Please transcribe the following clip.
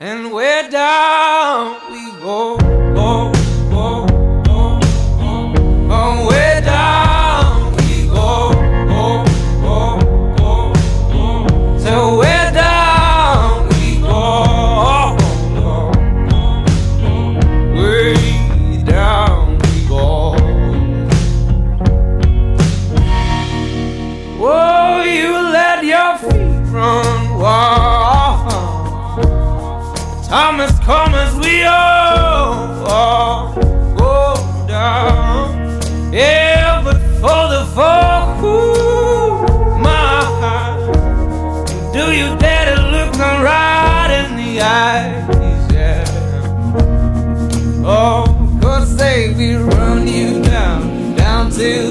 and way down we go, oh, oh, oh, oh, oh, way down we go, oh, oh, oh, oh, so way down we go, oh, oh, oh, way down we go. Oh, you let your feet run wild. Time has come as we all go down. Yeah, but for the folk who my, do you dare to look them right in the eyes? Yeah. Oh, 'cause they will run you down, down to